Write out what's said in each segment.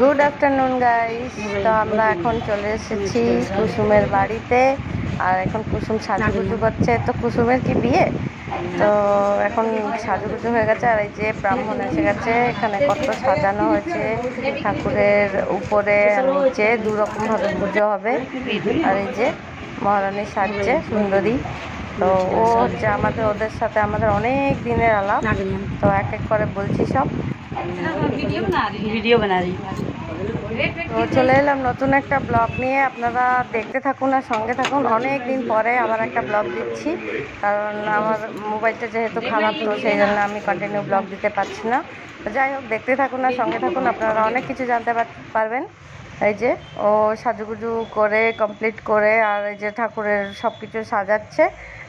Good afternoon guys. তো আমরা এখন চলে এসেছি কুসুমের বাড়িতে, আর এখন কুসুম সাজুগুজু করছে। তো কুসুমের কি বিয়ে, তো এখন সাজুগুজু হয়ে গেছে। আর এই যে ব্রাহ্মণ এসে গেছে, এখানে কত সাজানো হয়েছে ঠাকুরের উপরে নিচে, দুরকমভাবে পুজো হবে। আর এই যে মহারানী সাজছে সুন্দরী। তো ও হচ্ছে আমাদের, ওদের সাথে আমাদের অনেক দিনের আলাপ। তো এক এক করে বলছি সব। ভিডিও বানা রही তো চলে এলাম নতুন একটা ব্লগ নিয়ে, আপনারা দেখতে থাকুন আর সঙ্গে থাকুন। অনেক দিন পরে আবার একটা ব্লগ দিচ্ছি, কারণ আমার মোবাইলটা যেহেতু খারাপ, তো সেই জন্য আমি কন্টিনিউ ব্লগ দিতে পারছি না। তো যাই হোক, দেখতে থাকুন আর সঙ্গে থাকুন, আপনারা অনেক কিছু জানতে পারবেন। এই যে ও সাজুগুজু করে কমপ্লিট করে, আর এই যে ঠাকুরের সব কিছু সাজাচ্ছে।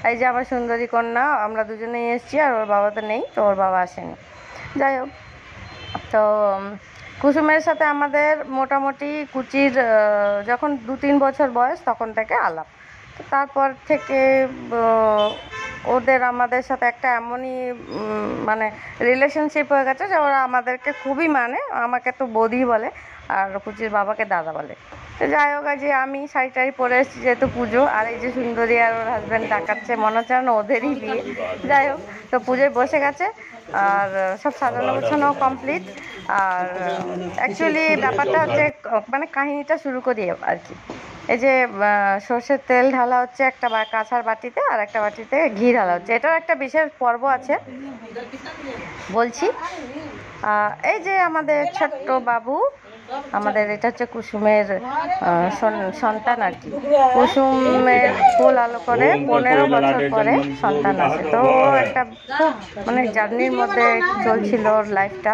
এই যে আমার সুন্দরী কন্যা, আমরা দুজনেই এসেছি, আর ওর বাবা তো নেই, তো ওর বাবা আসেনি। যাই হোক, তো কুসুমের সাথে আমাদের মোটামুটি কুচির যখন 2-3 বছর বয়স তখন থেকে আলাপ। তো তারপর থেকে ওদের আমাদের সাথে একটা এমনই মানে রিলেশনশিপ হয়ে গেছে যে ওরা আমাদেরকে খুবই মানে, আমাকে তো বৌদি বলে আর কুচির বাবাকে দাদা বলে। তো যাই হোক, যে আমি শাড়ি টাড়ি পরে এসেছি যেহেতু পুজো, আর এই যে সুন্দরী আর ওর হাজব্যান্ড ডাকাচ্ছে, মনে হচ্ছে না ওদেরই বিয়ে। যাই হোক, তো পুজোয় বসে গেছে, আর সব সাজানো গোছানো কমপ্লিট। আর অ্যাকচুয়ালি ব্যাপারটা হচ্ছে, মানে কাহিনীটা শুরু করি আর কি। এই যে সর্ষের তেল ঢালা হচ্ছে একটা কাঁসার বাটিতে, আর একটা বাটিতে ঘি ঢালা হচ্ছে। এটার একটা বিশেষ পর্ব আছে, বলছি। এই যে আমাদের ছোট্ট বাবু, আমাদের এটা হচ্ছে কুসুমের সন্তান আর কি। কুসুমের ফুল আলো করে 15 বছর পরে সন্তান আছে। তো একটা খুব মানে জার্নির মধ্যে চলছিল ওর লাইফটা,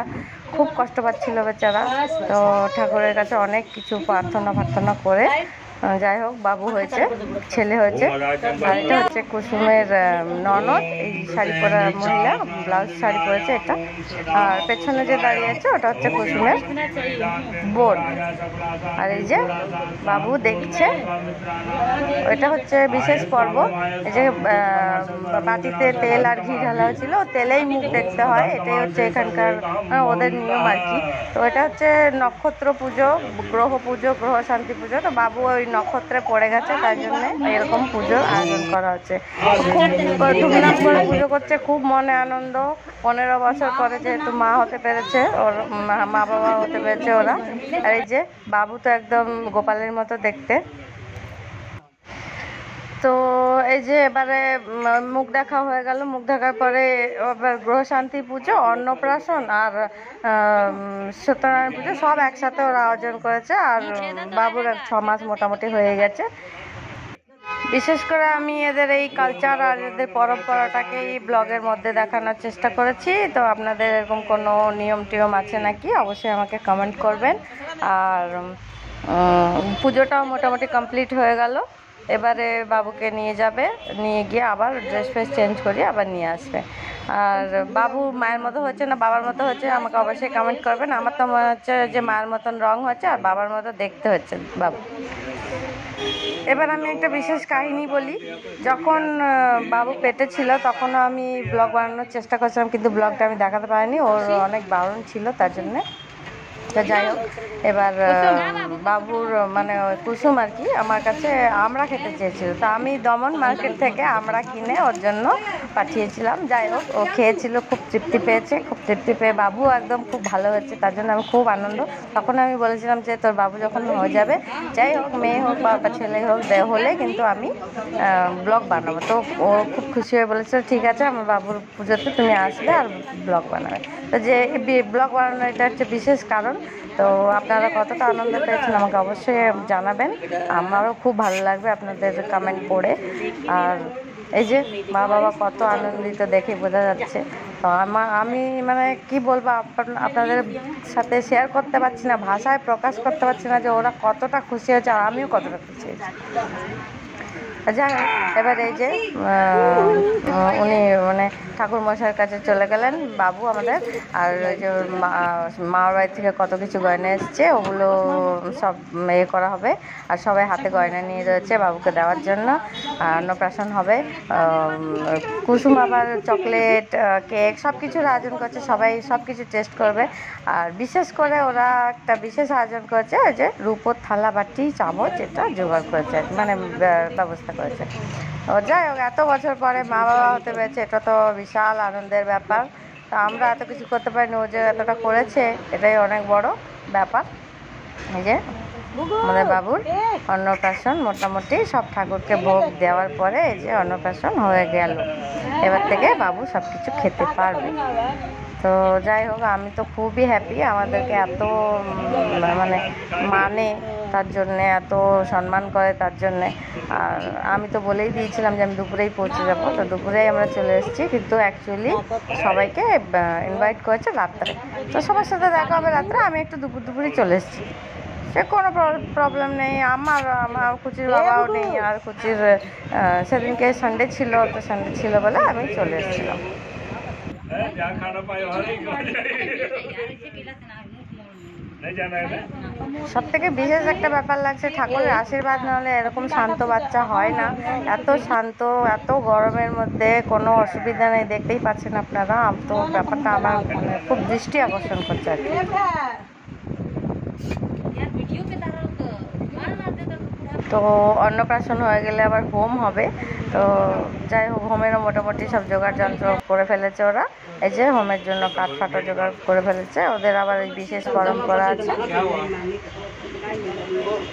খুব কষ্ট পাচ্ছিল বেচারা। তো ঠাকুরের কাছে অনেক কিছু প্রার্থনা করে যাই হোক বাবু হয়েছে, ছেলে হয়েছে। আর এটা হচ্ছে কুসুমের ননদ, এই শাড়ি পরা মহিলা, ব্লাউজ শাড়ি পরেছে এটা। আর পেছনে যে দাঁড়িয়ে আছে ওটা হচ্ছে কুসুমের বোন। আর এই যে বাবু দেখছে, এটা হচ্ছে বিশেষ পর্ব। এই যে বাটিতে তেল আর ঘি ঢালা হয়েছিল, তেলেই মুখ দেখতে হয়, এটাই হচ্ছে এখানকার ওদের নিয়ম আর কি। তো এটা হচ্ছে নক্ষত্র পুজো, গ্রহ পুজো, গ্রহ শান্তি পুজো। তো বাবু ওই নক্ষত্রে পড়ে গেছে, তাই জন্য এরকম পুজোর আয়োজন করা হচ্ছে। খুব ধুমধাম করে পুজো করছে, খুব মনে আনন্দ। 15 বছর পরে যেহেতু মা হতে পেরেছে, ওর মা বাবা হতে পেরেছে ওরা। আর এই যে বাবু তো একদম গোপালের মতো দেখতে। তো এই যে এবারে মুখ দেখা হয়ে গেল, মুখ দেখার পরে এবার গ্রহ শান্তি পুজো, অন্নপ্রাশন আর সত্যনারায়ণ পুজো সব একসাথে ওরা আয়োজন করেছে। আর বাবুর 6 মাস মোটামুটি হয়ে গেছে। বিশেষ করে আমি এদের এই কালচার আর এদের পরম্পরাটাকেই ব্লগের মধ্যে দেখানোর চেষ্টা করেছি। তো আপনাদের এরকম কোনো নিয়ম টিয়ম আছে নাকি অবশ্যই আমাকে কমেন্ট করবেন। আর পুজোটাও মোটামুটি কমপ্লিট হয়ে গেল। এবারে বাবুকে নিয়ে যাবে, নিয়ে গিয়ে আবার ড্রেস ফ্রেস চেঞ্জ করিয়ে আবার নিয়ে আসবে। আর বাবু মায়ের মতো হচ্ছে না বাবার মতো হচ্ছে আমাকে অবশ্যই কমেন্ট করবেন। আমার তো মনে হচ্ছে যে মায়ের মতন রং হচ্ছে আর বাবার মতো দেখতে হচ্ছে বাবু। এবার আমি একটা বিশেষ কাহিনী বলি। যখন বাবু পেটে ছিল তখনও আমি ব্লগ বানানোর চেষ্টা করছিলাম, কিন্তু ব্লগটা আমি দেখাতে পারিনি, ওর অনেক বারণ ছিল তার জন্যে। তো যাই হোক, এবার বাবুর মানে কুসুম আর কি আমার কাছে আমরা খেতে চেয়েছিল। তো আমি দমন মার্কেট থেকে আমরা কিনে ওর জন্য পাঠিয়েছিলাম। যাই হোক, ও খেয়েছিল, খুব তৃপ্তি পেয়েছে। খুব তৃপ্তি পেয়ে বাবু একদম খুব ভালো হয়েছে, তার জন্য আমি খুব আনন্দ। তখন আমি বলেছিলাম যে তোর বাবু যখন হয়ে যাবে, যাই হোক মেয়ে হোক বা ছেলে হোক হলে কিন্তু আমি ব্লগ বানাবো। তো ও খুব খুশি হয়ে বলেছিল ঠিক আছে, আমার বাবুর পুজোতে তুমি আসবে আর ব্লগ বানাবে। তো যে ব্লগ বানানো এটা হচ্ছে বিশেষ কারণ। তো আপনারা কতটা আনন্দ পেয়েছেন আমাকে অবশ্যই জানাবেন, আমারও খুব ভালো লাগবে আপনাদের কমেন্ট পড়ে। আর এই যে মা বাবা কত আনন্দিত দেখে বোঝা যাচ্ছে। তো আমি মানে কি বলবো, আপনাদের সাথে শেয়ার করতে পারছি না, ভাষায় প্রকাশ করতে পারছি না যে ওরা কতটা খুশি হয়েছে আর আমিও কতটা খুশি হয়েছি। যাই হোক, এবার এই যে উনি মানে ঠাকুর মশাইয়ের কাছে চলে গেলেন বাবু আমাদের। আর ওই যে মামার বাড়ি থেকে কত কিছু গয়না এসছে, ওগুলো সব করা হবে। আর সবাই হাতে গয়না নিয়ে রয়েছে বাবুকে দেওয়ার জন্য। অন্নপ্রাশন হবে, কুসুম আবার চকলেট, কেক সব কিছুর আয়োজন করছে, সবাই সব কিছু টেস্ট করবে। আর বিশেষ করে ওরা একটা বিশেষ আয়োজন করেছে, ওই যে রূপোর থালা বাটি চামচ এটা জোগাড় করেছে, মানে ব্যবস্থা করেছে। তো যাই হোক, এত বছর পরে মা বাবা হতে পেরেছে, এটা তো বিশাল আনন্দের ব্যাপার। তো আমরা এত কিছু করতে পারিনি, ও যে এতটা করেছে এটাই অনেক বড় ব্যাপার। এই যে আমাদের বাবুর অন্নপ্রাশন মোটামুটি সব ঠাকুরকে ভোগ দেওয়ার পরে এই যে অন্নপ্রাশন হয়ে গেল। এবার থেকে বাবু সব কিছু খেতে পারবে। তো যাই হোক, আমি তো খুবই হ্যাপি, আমাদেরকে এত মানে তার জন্যে, এত সম্মান করে তার জন্যে। আর আমি তো বলেই দিয়েছিলাম যে আমি দুপুরেই পৌঁছে যাবো, তো দুপুরেই আমরা চলে এসেছি। কিন্তু অ্যাকচুয়ালি সবাইকে ইনভাইট করেছে রাত্রে, তো সবার সাথে দেখা হবে রাত্রে। আমি একটু দুপুরেই চলে এসেছি, সে কোনো প্রবলেম নেই। আমার কুচির বাবাও নেই, আর কুচির সেদিনকে সানডে ছিল, তো সানডে ছিল বলে আমি চলে এসেছিলাম। সব থেকে বিশেষ একটা ব্যাপার লাগছে, ঠাকুরের আশীর্বাদ নাহলে এরকম শান্ত বাচ্চা হয় না। এত শান্ত, এত গরমের মধ্যে কোনো অসুবিধা নেই, দেখতেই পাচ্ছেন আপনারা। তো ব্যাপারটা আমার খুব দৃষ্টি আকর্ষণ করছে আর কি। তো অন্নপ্রাশন হয়ে গেলে আবার হোম হবে। তো যাই হোক, হোমেরও মোটামুটি সব জোগাড় যন্ত্র করে ফেলেছে ওরা। এই যে হোমের জন্য কাঠ ফাটা জোগাড় করে ফেলেছে। ওদের আবার ওই বিশেষ পরম্পরা আছে,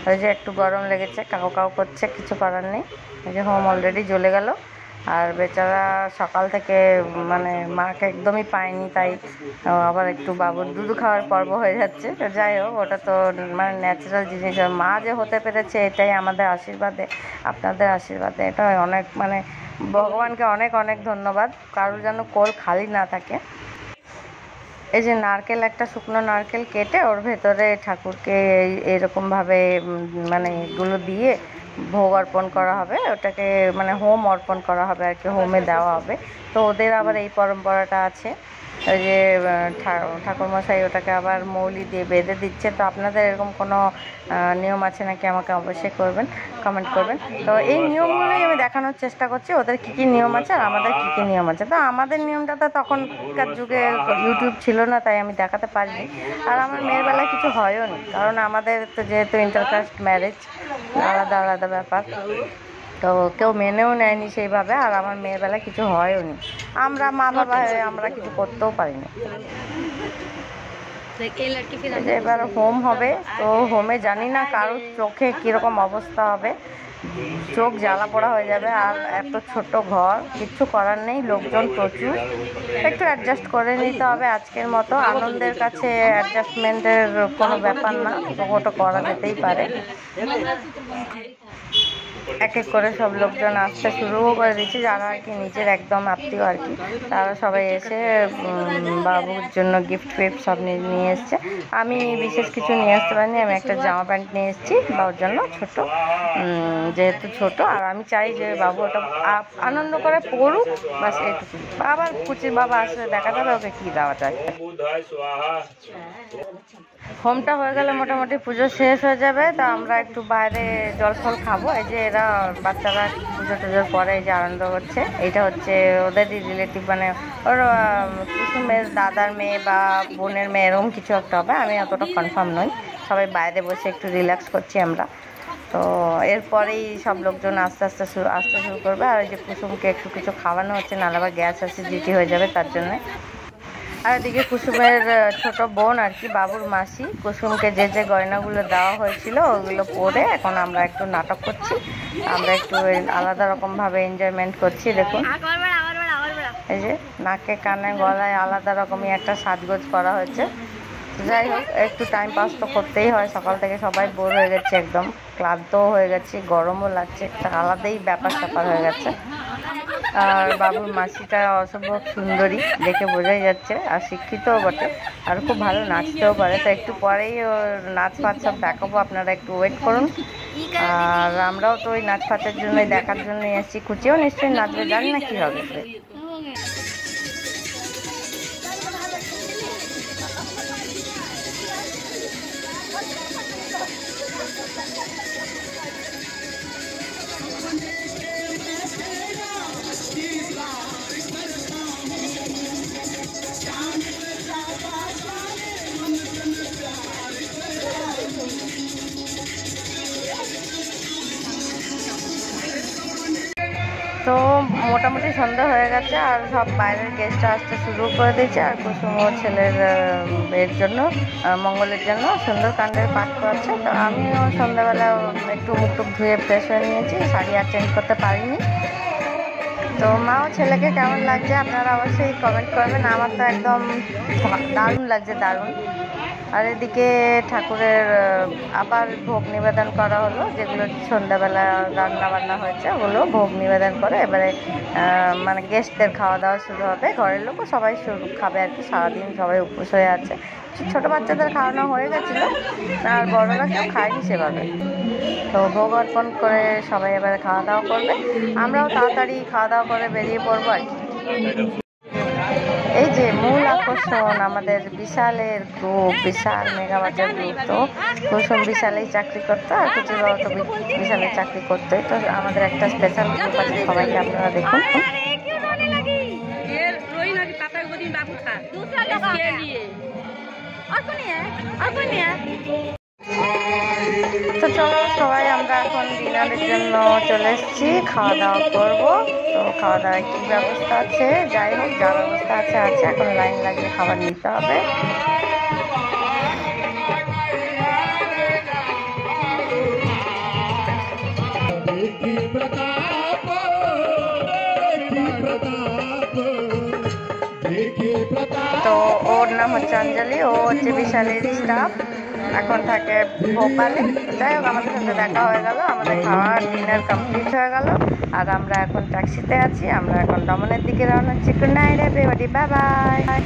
ওই যে একটু গরম লেগেছে, কাউ কাউ করছে, কিছু করার নেই। এই যে হোম অলরেডি জ্বলে গেল। আর বেচারা সকাল থেকে মানে মাকে একদমই পায়নি, তাই আবার একটু বাবুর দুধ খাওয়ার পর্ব হয়ে যাচ্ছে। তো যাই হোক, ওটা তো মানে ন্যাচারাল জিনিস। মা যে হতে পেরেছে এটাই আমাদের আশীর্বাদে, আপনাদের আশীর্বাদে। এটা অনেক মানে ভগবানকে অনেক অনেক ধন্যবাদ। কারোর যেন কোল খালি না থাকে। এই যে নারকেল, একটা শুকনো নারকেল কেটে ওর ভেতরে ঠাকুরকে এইরকমভাবে মানে এগুলো দিয়ে ভোগ অর্পণ করা হবে, ওটাকে মানে হোম অর্পণ করা হবে আর কি, হোমে দেওয়া হবে। তো ওদের আবার এই পরম্পরাটা আছে। ওই যে ঠাকুরমশাই ওটাকে আবার মৌলি দিয়ে বেঁধে দিচ্ছে। তো আপনাদের এরকম কোনো নিয়ম আছে নাকি আমাকে অবশ্যই কমেন্ট করবেন। তো এই নিয়মগুলোই আমি দেখানোর চেষ্টা করছি, ওদের কী কী নিয়ম আছে আর আমাদের কী কী নিয়ম আছে। তো আমাদের নিয়মটা তো তখনকার যুগে ইউটিউব ছিল না, তাই আমি দেখাতে পারিনি। আর আমার মেয়ের বেলায় কিছু হয়ও নি, কারণ আমাদের তো যেহেতু ইন্টারকাস্ট ম্যারেজ, আলাদা আলাদা ব্যাপার, তো কেউ মেনেও নেয়নি সেইভাবে। আর আমার মেয়ের বেলায় কিছু হয়ও নি, আমরা মা বাবা আমরা কিছু করতেও পারিনি। এবার হোম হবে, তো হোমে জানি না কারোর চোখে কীরকম অবস্থা হবে, চোখ জ্বালা পোড়া হয়ে যাবে। আর এত ছোট ঘর, কিচ্ছু করার নেই, লোকজন প্রচুর, একটু অ্যাডজাস্ট করে নিতে হবে আজকের মতো। আনন্দের কাছে অ্যাডজাস্টমেন্টের কোনো ব্যাপার না, তো ওটা করা যেতেই পারে। এক এক করে সব লোকজন আসতে শুরুও করে দিচ্ছে, যারা আর কি নিজের একদম আত্মীয় আর কি, তারা সবাই এসে বাবুর জন্য গিফট ফিফট সব নিয়ে এসছে। আমি বিশেষ কিছু নিয়ে আসতে পারিনি, আমি একটা জামা প্যান্ট নিয়ে এসেছি বাবুর জন্য, ছোট, যেহেতু ছোট। আর আমি চাই যে বাবু ওটা আনন্দ করে পড়ুক, বাস এইটুকু। আবার কুচির বাবা আসলে দেখা যাবে ওকে কী দেওয়া যায়। হোমটা হয়ে গেলে মোটামুটি পুজো শেষ হয়ে যাবে। তো আমরা একটু বাইরে জল ফল খাবো। এই যে এরা বাচ্চারা পুজো টুজোর পরে এই যে আনন্দ করছে, এইটা হচ্ছে ওদেরই রিলেটিভ, মানে ওর কুসুমের দাদার মেয়ে বা বোনের মেয়ে, এরকম কিছু একটা হবে, আমি অতটা কনফার্ম নই। সবাই বাইরে বসে একটু রিল্যাক্স করছি আমরা। তো এরপরেই সব লোকজন আস্তে আস্তে আসতে শুরু করবে। আর ওই যে কুসুমকে একটু কিছু খাওয়ানো হচ্ছে, নাহলে আবার গ্যাস অ্যাসিডিটি হয়ে যাবে তার জন্যে। আর এদিকে কুসুমের ছোট বোন আর কি, বাবুর মাসি, কুসুমকে যে যে গয়নাগুলো দেওয়া হয়েছিল ওগুলো পরে এখন আমরা একটু নাটক করছি, আমরা একটু আলাদা রকমভাবে এনজয়মেন্ট করছি। দেখুন এই যে নাকে কানে গলায় আলাদা রকমই একটা সাজগোজ করা হয়েছে। যাই হোক, একটু টাইম পাস তো করতেই হয়। সকাল থেকে সবাই বোর হয়ে গেছে, একদম ক্লান্তও হয়ে গেছে, গরমও লাগছে, একটা আলাদাই ব্যাপার স্যাপার হয়ে গেছে। আর বাবুর মাসিটা অসম্ভব সুন্দরী, দেখে বোঝাই যাচ্ছে, আর শিক্ষিতও বটে, আর খুব ভালো নাচতেও পারে। তো একটু পরেই ওর নাচ ফাচ সব দেখাবো, আপনারা একটু ওয়েট করুন। আর আমরাও তো ওই নাচ ফাচের জন্যই, দেখার জন্যই এসেছি। কুচিও নিশ্চয়ই নাচবে, জানি না কী হবে। তো মোটামুটি সন্ধ্যা হয়ে গেছে, আর সব বাইরের গেস্টরা আসতে শুরু করে দিয়েছে। আর কুসুম ও ছেলের এর জন্য, মঙ্গলের জন্য সুন্দরকাণ্ডের পাঠ করাচ্ছে। তো আমিও সন্ধ্যাবেলা একটু মুখ টুক ধুয়ে ফ্রেশ হয়ে নিয়েছি, শাড়ি আর চেঞ্জ করতে পারিনি। তো মা ও ছেলেকে কেমন লাগছে আপনারা অবশ্যই কমেন্ট করবেন। আমার তো একদম দারুণ লাগছে, দারুণ। আর এদিকে ঠাকুরের আবার ভোগ নিবেদন করা হলো, যেগুলো সন্ধ্যাবেলা রান্না বান্না হয়েছে ওগুলো ভোগ নিবেদন করে এবারে মানে গেস্টদের খাওয়া দাওয়া শুরু হবে। ঘরের লোকও সবাই খাবে আর কি, সারাদিন সবাই উপোস হয়ে আছে। ছোটো বাচ্চাদের খাওয়ানো হয়ে গেছিলো, আর বড়রা কেউ খায়নি সেভাবে। তো ভোগ অর্পণ করে সবাই এবারে খাওয়া দাওয়া করবে। আমরাও তাড়াতাড়ি খাওয়া দাওয়া করে বেরিয়ে পড়বো আর কি। এই যে মূল আকর্ষণ আমাদের বিশালের গ্রুপ, বিশাল মেগাবাজার গ্রুপ। তো কুসুম বিশালেই চাকরি করতো, আর কুচির বাবা তো বিশালেই চাকরি করতো। তো আমাদের একটা স্পেশাল গ্রুপ আছে, সবাইকে আপনারা দেখুন। তো চলো সবাই আমরা এখন ডিনারের জন্য চলে এসেছি, খাওয়া দাওয়া করবো। তো খাওয়া দাওয়ার কী ব্যবস্থা আছে, যাই হোক যা ব্যবস্থা আছে আছে, এখন লাইন লাগিয়ে খাবার নিতে হবে। তো ওর নাম হচ্ছে অঞ্জলি, ও হচ্ছে বিশালের স্টাফ, এখন থাকে ভোপালে। যাই হোক আমাদের সাথে দেখা হয়ে গেল, আমাদের খাওয়ার ডিনার কমপ্লিট হয়ে গেল। আর আমরা এখন ট্যাক্সিতে আছি, আমরা এখন দমনের দিকে রওনা হচ্ছি। Good night everybody, bye bye.